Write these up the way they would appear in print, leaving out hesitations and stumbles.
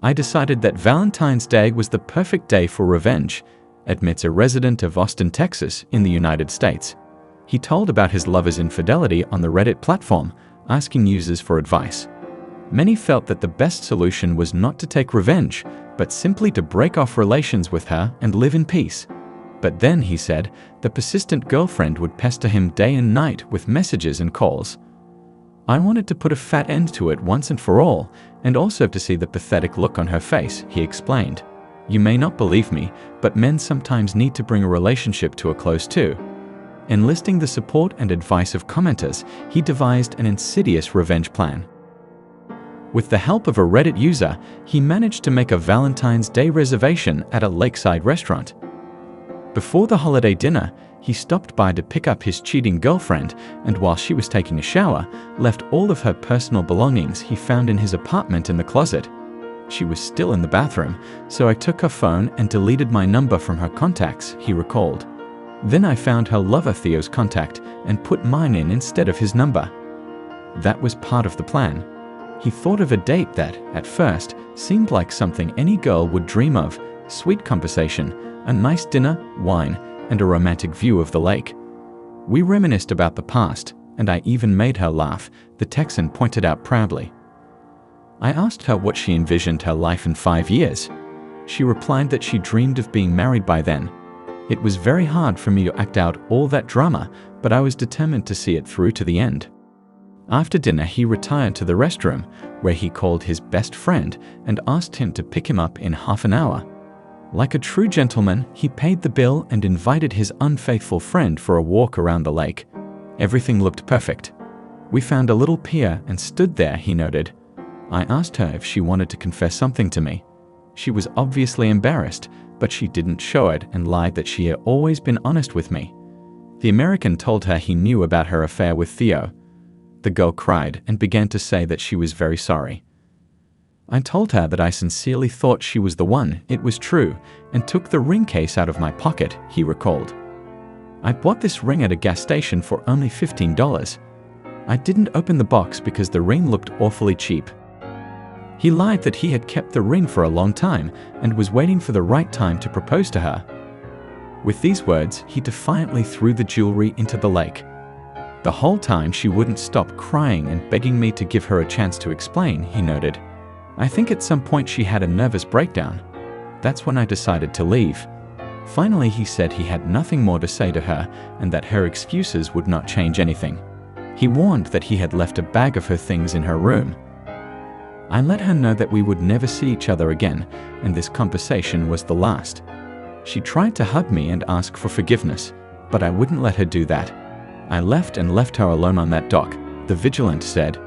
I decided that Valentine's Day was the perfect day for revenge, admits a resident of Austin, Texas, in the United States. He told about his lover's infidelity on the Reddit platform, asking users for advice. Many felt that the best solution was not to take revenge, but simply to break off relations with her and live in peace. But then, he said, the persistent girlfriend would pester him day and night with messages and calls. I wanted to put a fat end to it once and for all, and also to see the pathetic look on her face, he explained. You may not believe me, but men sometimes need to bring a relationship to a close too. Enlisting the support and advice of commenters, he devised an insidious revenge plan. With the help of a Reddit user, he managed to make a Valentine's Day reservation at a lakeside restaurant. Before the holiday dinner, he stopped by to pick up his cheating girlfriend, and while she was taking a shower, left all of her personal belongings he found in his apartment in the closet. She was still in the bathroom, so I took her phone and deleted my number from her contacts, he recalled. Then I found her lover Theo's contact and put mine in instead of his number. That was part of the plan. He thought of a date that, at first, seemed like something any girl would dream of: sweet conversation, a nice dinner, wine, and a romantic view of the lake. We reminisced about the past, and I even made her laugh, the Texan pointed out proudly. I asked her what she envisioned her life in 5 years. She replied that she dreamed of being married by then. It was very hard for me to act out all that drama, but I was determined to see it through to the end. After dinner, he retired to the restroom, where he called his best friend and asked him to pick him up in half an hour. Like a true gentleman, he paid the bill and invited his unfaithful friend for a walk around the lake. Everything looked perfect. We found a little pier and stood there, he noted. I asked her if she wanted to confess something to me. She was obviously embarrassed, but she didn't show it and lied that she had always been honest with me. The American told her he knew about her affair with Theo. The girl cried and began to say that she was very sorry. I told her that I sincerely thought she was the one, it was true, and took the ring case out of my pocket, he recalled. I bought this ring at a gas station for only $15. I didn't open the box because the ring looked awfully cheap. He lied that he had kept the ring for a long time and was waiting for the right time to propose to her. With these words, he defiantly threw the jewelry into the lake. The whole time she wouldn't stop crying and begging me to give her a chance to explain, he noted. I think at some point she had a nervous breakdown. That's when I decided to leave. Finally, he said he had nothing more to say to her and that her excuses would not change anything. He warned that he had left a bag of her things in her room. I let her know that we would never see each other again, and this conversation was the last. She tried to hug me and ask for forgiveness, but I wouldn't let her do that. I left her alone on that dock, the vigilant said.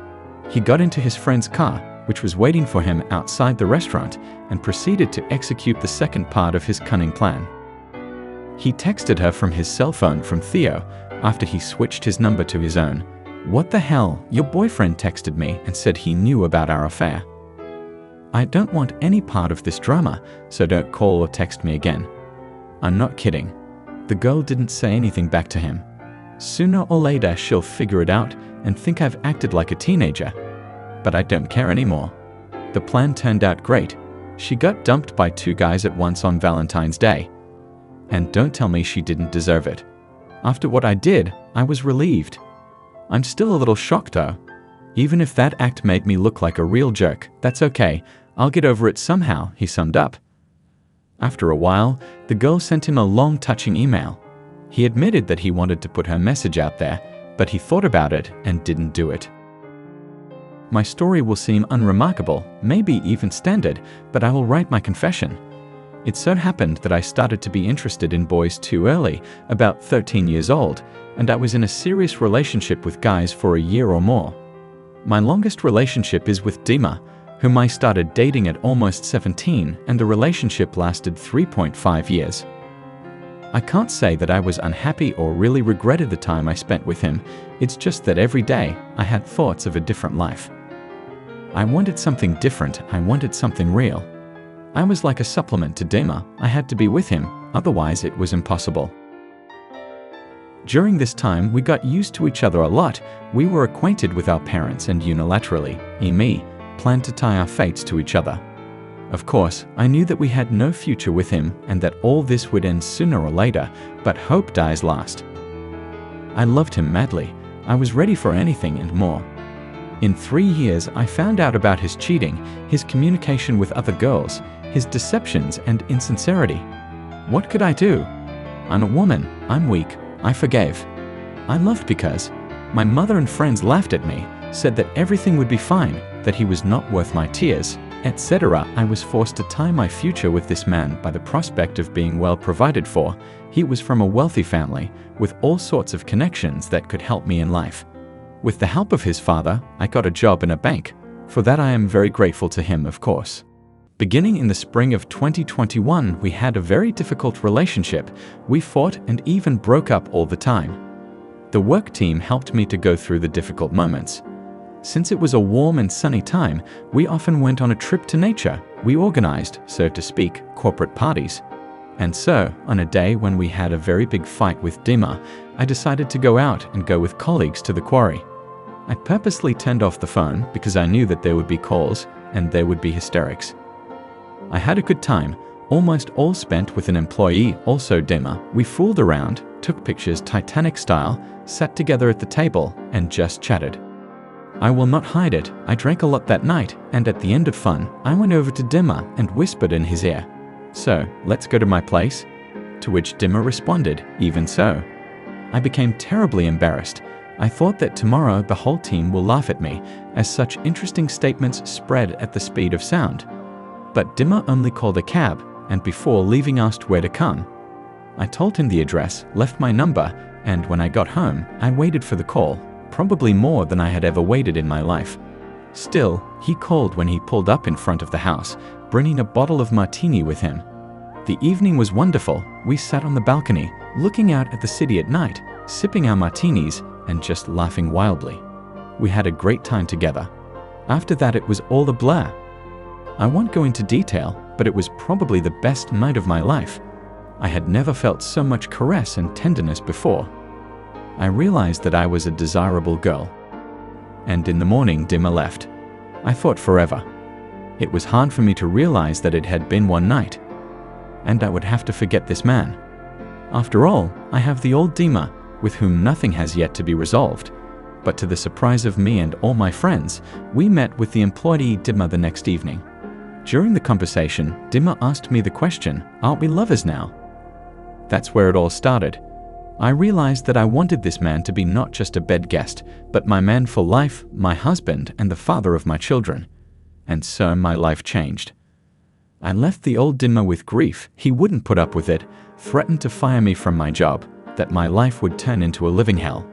He got into his friend's car, which was waiting for him outside the restaurant, and proceeded to execute the second part of his cunning plan. He texted her from his cell phone from Theo after he switched his number to his own. What the hell, your boyfriend texted me and said he knew about our affair. I don't want any part of this drama, so don't call or text me again. I'm not kidding. The girl didn't say anything back to him. Sooner or later she'll figure it out and think I've acted like a teenager. But I don't care anymore. The plan turned out great. She got dumped by 2 guys at once on Valentine's Day. And don't tell me she didn't deserve it. After what I did, I was relieved. I'm still a little shocked though. Even if that act made me look like a real jerk, that's okay. I'll get over it somehow, he summed up. After a while, the girl sent him a long, touching email. He admitted that he wanted to put her message out there, but he thought about it and didn't do it. My story will seem unremarkable, maybe even standard, but I will write my confession. It so happened that I started to be interested in boys too early, about 13 years old, and I was in a serious relationship with guys for a year or more. My longest relationship is with Dima, whom I started dating at almost 17, and the relationship lasted 3.5 years. I can't say that I was unhappy or really regretted the time I spent with him, it's just that every day I had thoughts of a different life. I wanted something different, I wanted something real. I was like a supplement to Dima, I had to be with him, otherwise it was impossible. During this time, we got used to each other a lot. We were acquainted with our parents and unilaterally, me, planned to tie our fates to each other. Of course, I knew that we had no future with him and that all this would end sooner or later, but hope dies last. I loved him madly. I was ready for anything and more. In 3 years, I found out about his cheating, his communication with other girls, his deceptions and insincerity. What could I do? I'm a woman. I'm weak. I forgave. I loved because my mother and friends laughed at me, said that everything would be fine, that he was not worth my tears, etc. I was forced to tie my future with this man by the prospect of being well provided for. He was from a wealthy family, with all sorts of connections that could help me in life. With the help of his father, I got a job in a bank. For that I am very grateful to him, of course. Beginning in the spring of 2021, we had a very difficult relationship. We fought and even broke up all the time. The work team helped me to go through the difficult moments. Since it was a warm and sunny time, we often went on a trip to nature. We organized, so to speak, corporate parties. And so, on a day when we had a very big fight with Dima, I decided to go out and go with colleagues to the quarry. I purposely turned off the phone because I knew that there would be calls and there would be hysterics. I had a good time, almost all spent with an employee, also Dima. We fooled around, took pictures Titanic style, sat together at the table, and just chatted. I will not hide it, I drank a lot that night, and at the end of fun, I went over to Dima and whispered in his ear, "So, let's go to my place?" To which Dima responded, "Even so." I became terribly embarrassed. I thought that tomorrow the whole team will laugh at me, as such interesting statements spread at the speed of sound. But Dima only called a cab, and before leaving asked where to come. I told him the address, left my number, and when I got home, I waited for the call, probably more than I had ever waited in my life. Still, he called when he pulled up in front of the house, bringing a bottle of martini with him. The evening was wonderful. We sat on the balcony, looking out at the city at night, sipping our martinis, and just laughing wildly. We had a great time together. After that, it was all a blur. I won't go into detail, but it was probably the best night of my life. I had never felt so much caress and tenderness before. I realized that I was a desirable girl. And in the morning, Dima left. I thought forever. It was hard for me to realize that it had been one night, and I would have to forget this man. After all, I have the old Dima, with whom nothing has yet to be resolved. But to the surprise of me and all my friends, we met with the employee Dima the next evening. During the conversation, Dima asked me the question, "Aren't we lovers now?" That's where it all started. I realized that I wanted this man to be not just a bed guest, but my man for life, my husband, and the father of my children. And so my life changed. I left the old Dima with grief. He wouldn't put up with it, threatened to fire me from my job, that my life would turn into a living hell.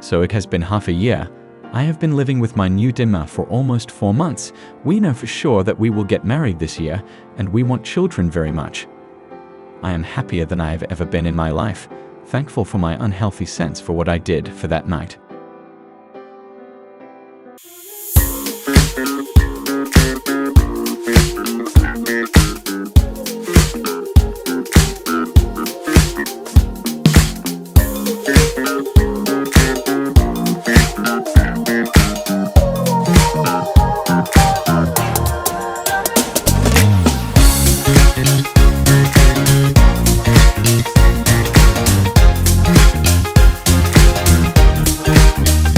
So it has been half a year. I have been living with my new Dima for almost 4 months. We know for sure that we will get married this year, and we want children very much. I am happier than I have ever been in my life, thankful for my unhealthy sense for what I did for that night.